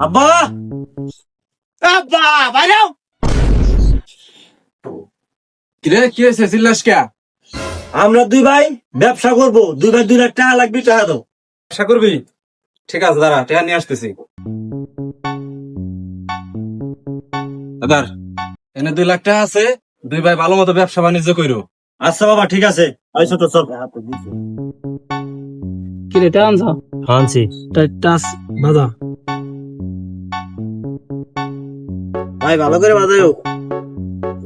আব্বা আব্বা বাইরেও কিরে কি হয়েছে চিল্লাস কে? আমরা দুই ভাই ব্যবসা করব, দুই ভাই 2 লাখ টাকা লাগবে, টাকা দাও। আশা করবি? ঠিক আছে দাঁড়া, টাকা নিয়ে আসতেছি। দাদার এনে 2 লাখ টাকা আছে, দুই ভাই ভালো মতো ব্যবসা বাণিজ্য করো। আচ্ছা বাবা ঠিক আছে, আই ছোট চল। কি রে টান যা আনছি টাস বাজা ভাই, ভালো করে বাজাও।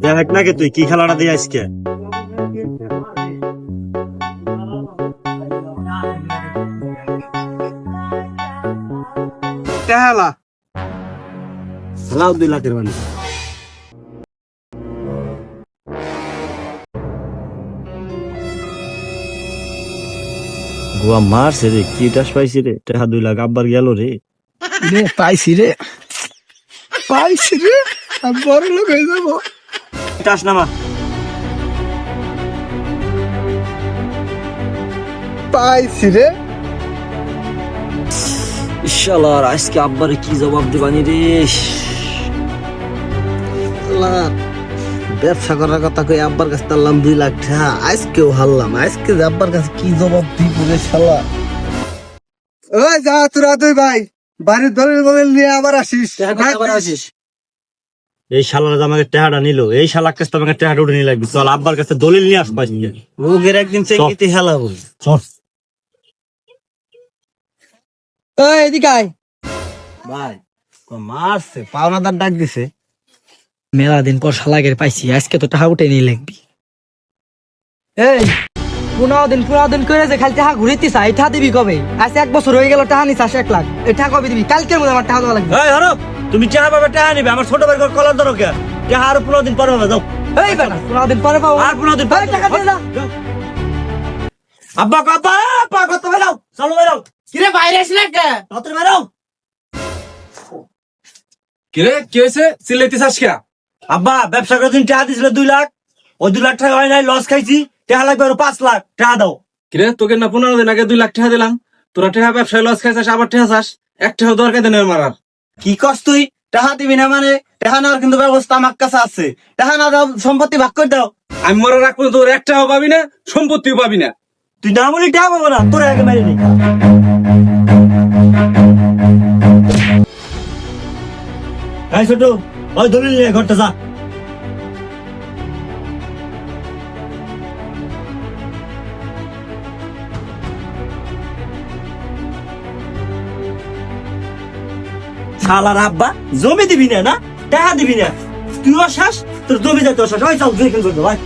দেখ নাকি তুই কি খেলাটা দিয়ে আজকে। টালা লাউ 2 লাখের মানে গোয়া মারছে রে, কি টাস পাইছি রে, টাকা 2 লাখ আব্বার গেল রে। রে পাইছি রে আমি বড় লোক হয়ে যাবো। টাস নামা। পাইছি রে ইনশাআল্লাহ আজকে আব্বারে কি জবাব দিবানি রে। ব্যবসা করার কথা কই আব্বার কাছে তারলাম 2 লাখ টাকা, আজকেও হারলাম। আজকে যে আব্বার কাছে কি জবাব দিব রে শালা। ওই যা তোরা তুই ভাই বাড়ির দলের বলে নিয়ে আবার আসিস। এই শালার আমাকে টাকাটা নিল, এই শালার কাছে আমাকে টাকাটা উঠে নিয়ে লাগবে। চল আব্বার কাছে দলিল নিয়ে আসবা। রোগের একদিন চেকিতে হেলাবো। চল ওই এদিকে আয়। ভাই মারছে, পাওনাদার ডাক দিছে। মেলা দিন পর শালাগের পাইছি, আজকে তো টাকা উঠে নিয়ে লাগবি। এই 15 দিন করে যে খালি টাকা ঘুরিতে চাই, টাকা দিবি কবে? আজ 1 বছর হয়ে গেল, টাকা নিস 1 লাখ, এই টাকা কবে দিবি? কালকের মধ্যে আমার টাকা দেওয়া লাগবে। এই হরপ, তুমি টাকা পাবে, টাকা নিবে। আমার ছোট ভাই কলার ধরো কে, টাকা আরো 15 দিন পরে পাবে। যাও এই বেটা 15 দিন পরে পাবো, আর 15 দিন পরে টাকা দিয়ে যা। আব্বা আব্বা আব্বা কত বেরাও, চলো বেরাও। কিরে বাইরে আসলে কে? কত বেরাও। কিরে কি হয়েছে চিল্লাইতেছিস কে? আব্বা ব্যবসা করে দিন টাকা দিছিল 2 লাখ, ওই 2 লাখ টাকা হয় নাই, লস খাইছি। টাকা লাগবে আরো 5 লাখ, টাকা দাও। কিরে তোকে না 15 দিন আগে 2 লাখ টাকা দিলাম, তোরা টাকা ব্যবসায় লস খাইছিস, আবার টাকা চাস? একটা দরকার দেন মারার। কি কস তুই? টাকা দিবি না মানে? টাকা নেওয়ার কিন্তু ব্যবস্থা আমার কাছে আছে। টাকা না দাও, সম্পত্তি ভাগ করে দাও। আমি মরার রাখবো, তোর একটাও পাবি না, সম্পত্তিও পাবি না। তুই না বলি টাকা পাবো না, তোর আগে মারিনি। এই ছোট, ওই দলিল নিয়ে ঘরটা যা। শালার আব্বা জমি দিবি না, না টাকা দিবি না, তুইও শ্বাস, তোর জমি যাইতে শ্বাস। ওই চল দুই খেলবো ভাই।